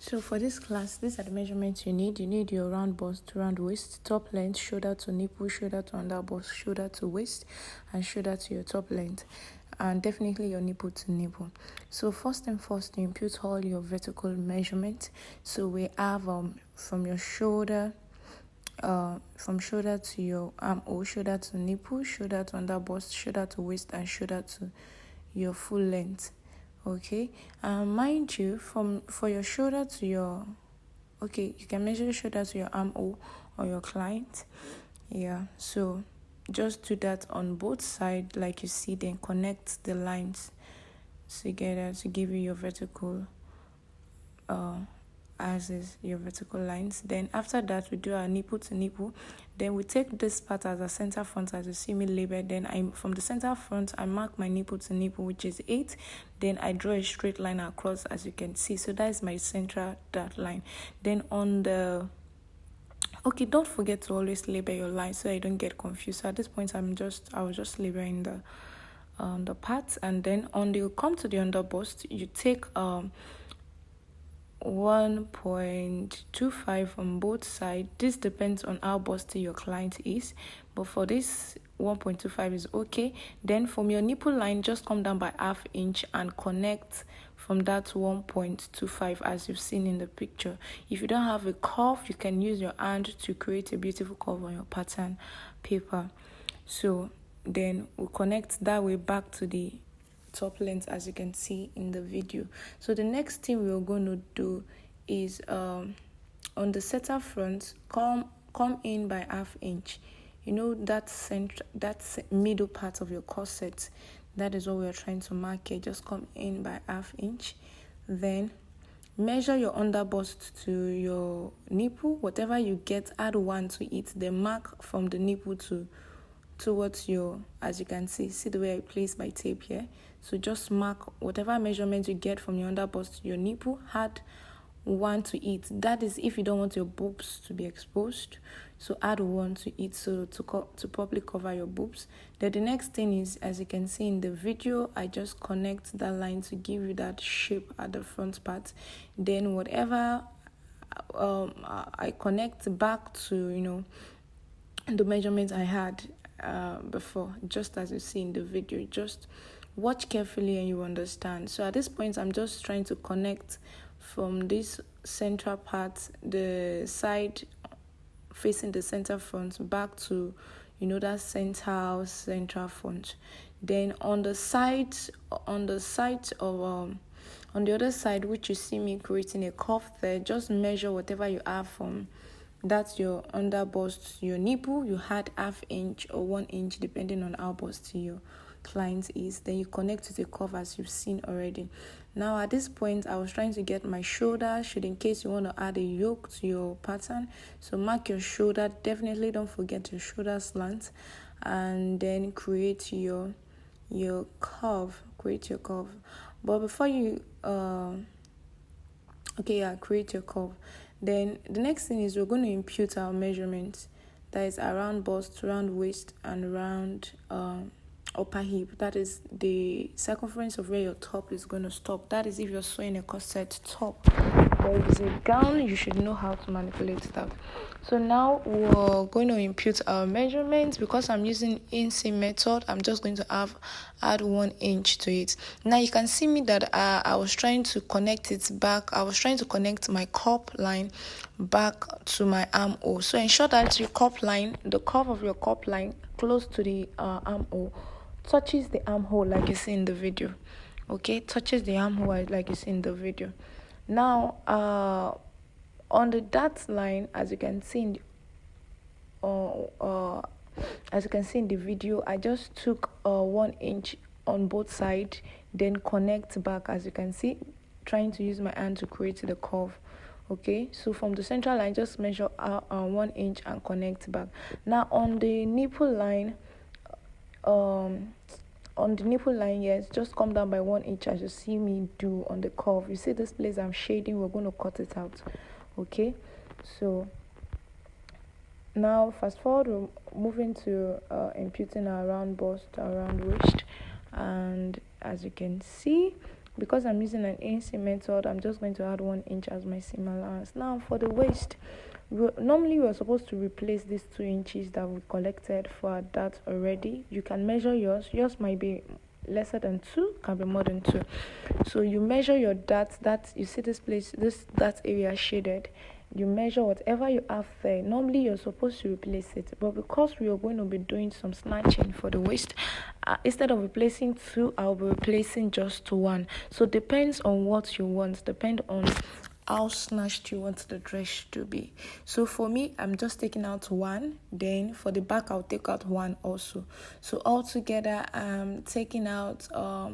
So for this class, these are the measurements you need. You need your round bust, round waist, top length, shoulder to nipple, shoulder to under bust, shoulder to waist, and shoulder to your top length. And definitely your nipple to nipple. So first and first, you impute all your vertical measurements. So we have from your shoulder, from shoulder to your armhole, shoulder to nipple, shoulder to under bust, shoulder to waist, and shoulder to your full length. Okay, mind you, for your shoulder to your, okay, you can measure your shoulder to your armhole or your client. Yeah, so just do that on both sides like you see, then connect the lines together to give you your vertical as is your vertical lines. Then after that, we do our nipple to nipple. Then we take this part as a center front, as you see me label. Then from the center front, I mark my nipple to nipple, which is 8. Then I draw a straight line across, as you can see. So that is my central dot line. Then on the, okay, don't forget to always label your line so I don't get confused. So at this point, I was just labeling the parts. And then on the, come to the under bust, you take 1.25 on both sides. This depends on how busty your client is, but for this 1.25 is okay. Then from your nipple line, just come down by ½ inch and connect from that 1.25 as you've seen in the picture. If you don't have a curve, you can use your hand to create a beautiful curve on your pattern paper. So then we'll connect that way back to the top length, as you can see in the video. So the next thing we're going to do is on the center front, come in by ½ inch. You know that middle part of your corset, that is what we're trying to mark here. Just come in by ½ inch. Then measure your under bust to your nipple. Whatever you get, add 1 to it. Then mark from the nipple towards your, as you can see the way I place my tape here. So just mark whatever measurement you get from your under bust to your nipple, add 1 to it. That is if you don't want your boobs to be exposed. So add 1 to it, so to properly cover your boobs. Then the next thing is, as you can see in the video, I just connect that line to give you that shape at the front part. Then whatever I connect back to, the measurements I had before, just as you see in the video. Just watch carefully and you understand. So at this point, I'm just trying to connect from this central part, the side facing the center front, back to that central front. Then on the other side, which you see me creating a curve there, just measure whatever you have from that's your under bust, your nipple. You had ½ inch or 1 inch, depending on how busty your client is. Then you connect to the curve as you've seen already. Now at this point, I was trying to get my shoulder, in case you want to add a yoke to your pattern. So mark your shoulder. Definitely don't forget your shoulder slant, and then create your curve. Create your curve. But before you create your curve. Then the next thing is we're going to impute our measurements. That is around bust, round waist, and round upper hip. That is the circumference of where your top is going to stop. That is if you're sewing a corset top. But if it's a gown, you should know how to manipulate that. So now we're going to impute our measurements. Because I'm using inseam method, I'm just going to add 1 inch to it. Now you can see me that I was trying to connect it back. I was trying to connect my cup line back to my armhole. So ensure that your cup line, the curve of your cup line close to the armhole, touches the armhole like you see in the video. Okay, touches the armhole like you see in the video. Now on the dot line, as you can see in the video, I just took 1 inch on both sides, then connect back, as you can see, trying to use my hand to create the curve. Okay, so from the central line, just measure 1 inch and connect back. Now on the nipple line, yes, just come down by 1 inch, as you see me do on the curve. You see this place I'm shading, we're going to cut it out. Okay, so now fast forward, we're moving to imputing our round bust, our round waist, and as you can see, because I'm using an inch method, I'm just going to add 1 inch as my seam allowance. Now for the waist, normally we're supposed to replace these 2 inches that we collected for that already. You can measure yours might be lesser than 2, can be more than 2. So you measure your dart, that you see this place, that area shaded, you measure whatever you have there. Normally you're supposed to replace it, but because we are going to be doing some snatching for the waist, instead of replacing 2, I'll be replacing just 1. So depends on what you want, depend on how snatched you want the dress to be. So for me, I'm just taking out 1, then for the back I'll take out 1 also. So altogether I'm taking out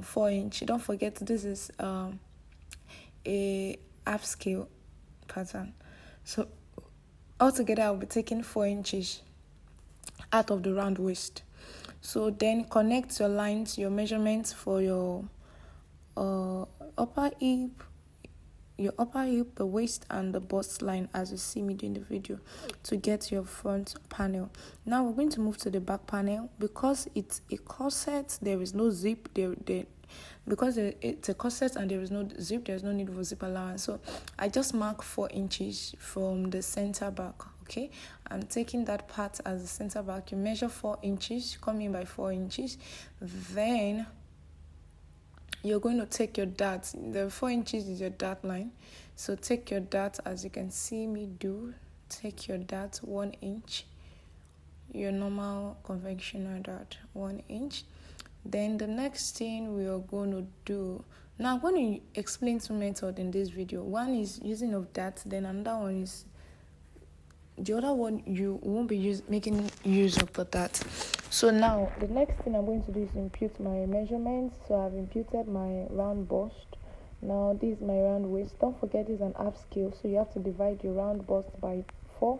4 inch. Don't forget this is a half scale pattern. So altogether I'll be taking 4 inches out of the round waist. So then connect your lines, your measurements for your upper hip, the waist and the bust line, as you see me doing the video, to get your front panel. Now we're going to move to the back panel. Because it's a corset, there is no zip because it's a corset and there is no zip, there's no need for zip allowance. So I just mark 4 inches from the center back. Okay, I'm taking that part as the center back. You measure 4 inches, come in by 4 inches, then you're going to take your dart. The 4 inches is your dart line. So take your dart, as you can see me do. Take your dart 1 inch. Your normal conventional dart 1 inch. Then the next thing we are going to do. Now I'm going to explain 2 methods in this video. One is using of dart. Then another one is the other one you won't be making use of the dart. So now the next thing I'm going to do is impute my measurements. So I've imputed my round bust. Now this is my round waist. Don't forget this is an half scale, so you have to divide your round bust by 4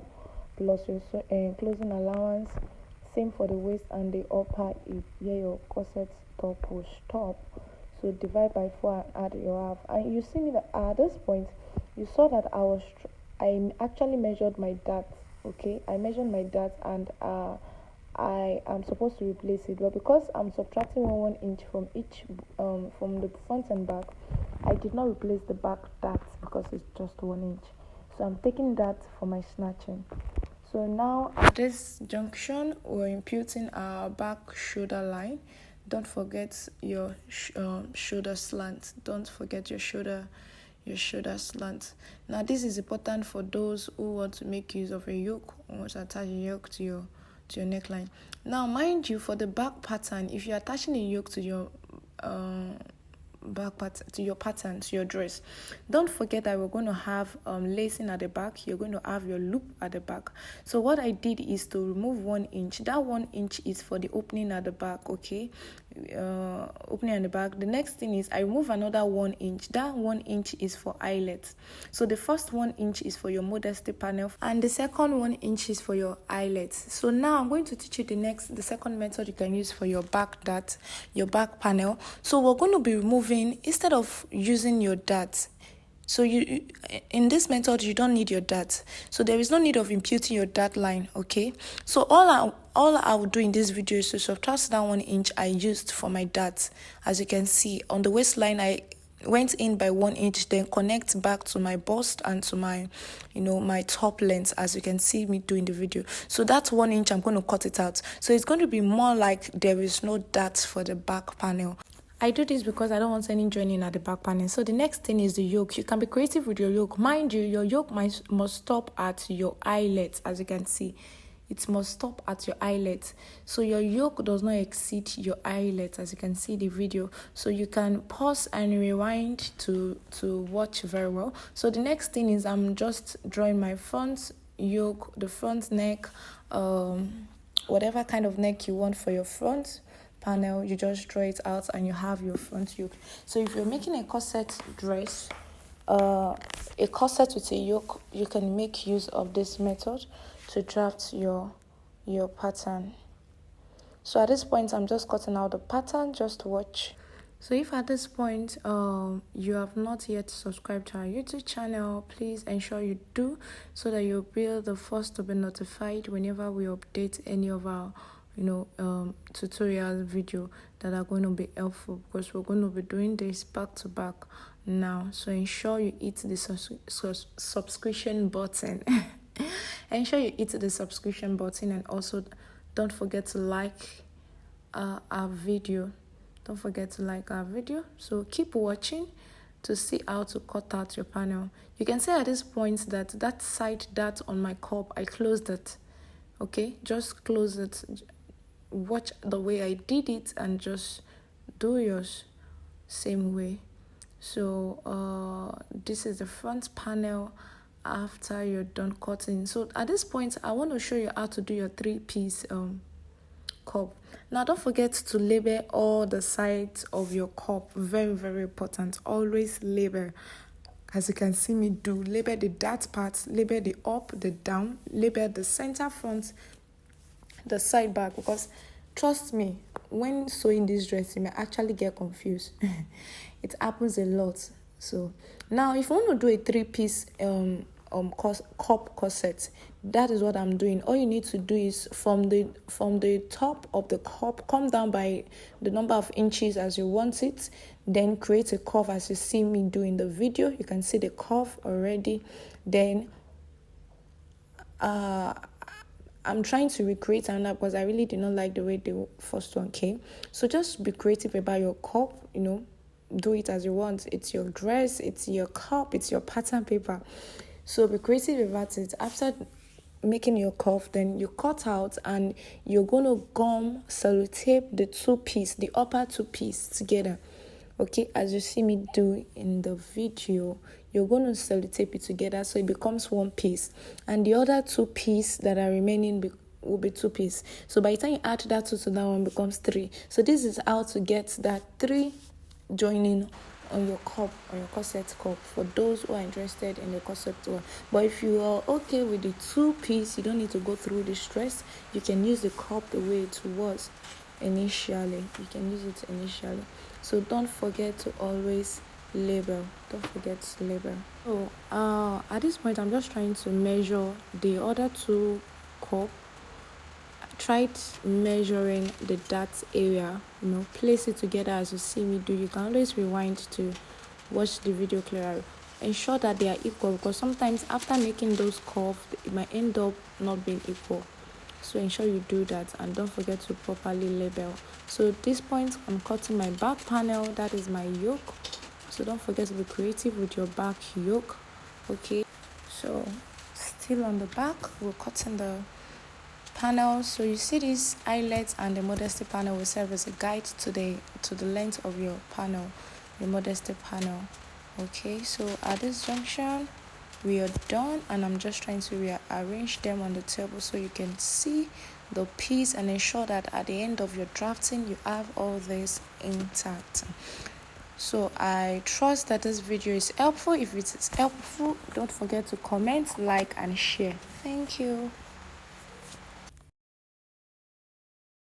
plus your closing allowance. Same for the waist and the upper hip. Here your corset top push top. So divide by 4 and add your half. And you see me that at this point you saw that I actually measured my dart. Okay, I measured my dart and I am supposed to replace it, but because I'm subtracting 1 inch from each from the front and back, I did not replace the back dart because it's just 1 inch. So I'm taking that for my snatching. So now at this junction, we're imputing our back shoulder line. Don't forget your shoulder slant. Don't forget your shoulder slant. Now this is important for those who want to make use of a yoke, or want to attach a yoke to your neckline. Now mind you, for the back pattern, if you're attaching a yoke to your back part, to your pattern, to your dress, don't forget that we're going to have lacing at the back. You're going to have your loop at the back. So what I did is to remove 1 inch. That 1 inch is for the opening at the back. Okay, opening at the back. The next thing is I remove another 1 inch. That 1 inch is for eyelets. So the first 1 inch is for your modesty panel, and the second 1 inch is for your eyelets. So now I'm going to teach you the second method you can use for your back dart, your back panel. So we're going to be removing, instead of using your dart, so you in this method you don't need your dart, so there is no need of imputing your dart line. Okay, so all I will do in this video is to subtract that 1 inch I used for my dart. As you can see on the waistline, I went in by 1 inch, then connect back to my bust and to my my top length, as you can see me do in the video. So that's 1 inch, I'm going to cut it out, so it's going to be more like there is no dart for the back panel. I do this because I don't want any joining at the back panel. So the next thing is the yoke. You can be creative with your yoke. Mind you, your yoke must stop at your eyelets. As you can see, it must stop at your eyelets. So your yoke does not exceed your eyelets, as you can see the video. So you can pause and rewind to watch very well. So the next thing is I'm just drawing my front yoke, the front neck, whatever kind of neck you want for your front panel, you just draw it out and you have your front yoke. So if you're making a corset dress, a corset with a yoke, you can make use of this method to draft your pattern. So at this point, I'm just cutting out the pattern. Just watch. So if at this point you have not yet subscribed to our YouTube channel, please ensure you do, so that you'll be the first to be notified whenever we update any of our tutorial video that are going to be helpful, because we're going to be doing this back to back now. So ensure you hit the subscription button. Ensure you hit the subscription button, and also don't forget to like our video. Don't forget to like our video. So keep watching to see how to cut out your panel. You can see at this point that side dart on my cup, I closed it. Okay, just close it. Watch the way I did it and just do yours same way. So this is the front panel after you're done cutting. So at this point, I want to show you how to do your 3-piece cup. Now don't forget to label all the sides of your cup. Very, very important. Always label. As you can see me do, label the dart part, label the up, the down, label the center front, the side back, because trust me, when sewing this dress you may actually get confused. It happens a lot. So now if you want to do a 3-piece cup corset, that is what I'm doing. All you need to do is from the top of the cup, come down by the number of inches as you want it, then create a curve as you see me do in the video. You can see the curve already. Then I'm trying to recreate another because I really did not like the way the first one came. So just be creative about your cup, do it as you want. It's your dress, it's your cup, it's your pattern paper. So be creative about it. After making your cuff, then you cut out and you're going to gum sellotape the 2-piece, the upper 2-piece together. Okay, as you see me do in the video, you're going to sellotape it together so it becomes 1 piece, and the other 2-piece that are remaining will be 2-piece. So by the time you add that 2 to that one, becomes 3. So this is how to get that 3 joining on your cup, on your corset cup, for those who are interested in the corset one. But if you are okay with the 2-piece, you don't need to go through the stress. You can use the cup the way it was initially. So don't forget to always label. Don't forget to label. So at this point, I'm just trying to measure the other 2 cup. Tried measuring the dart area, place it together as you see me do. You can always rewind to watch the video clearer. Ensure that they are equal, because sometimes after making those curves, it might end up not being equal. So ensure you do that, and don't forget to properly label. So at this point, I'm cutting my back panel. That is my yoke. So don't forget to be creative with your back yoke. Okay, so still on the back, we're cutting the panel. So you see this eyelet and the modesty panel will serve as a guide to the length of your panel, your modesty panel. Okay, so at this junction we are done, and I'm just trying to rearrange them on the table so you can see the piece and ensure that at the end of your drafting you have all this intact. So I trust that this video is helpful. If it is helpful, don't forget to comment, like and share. Thank you.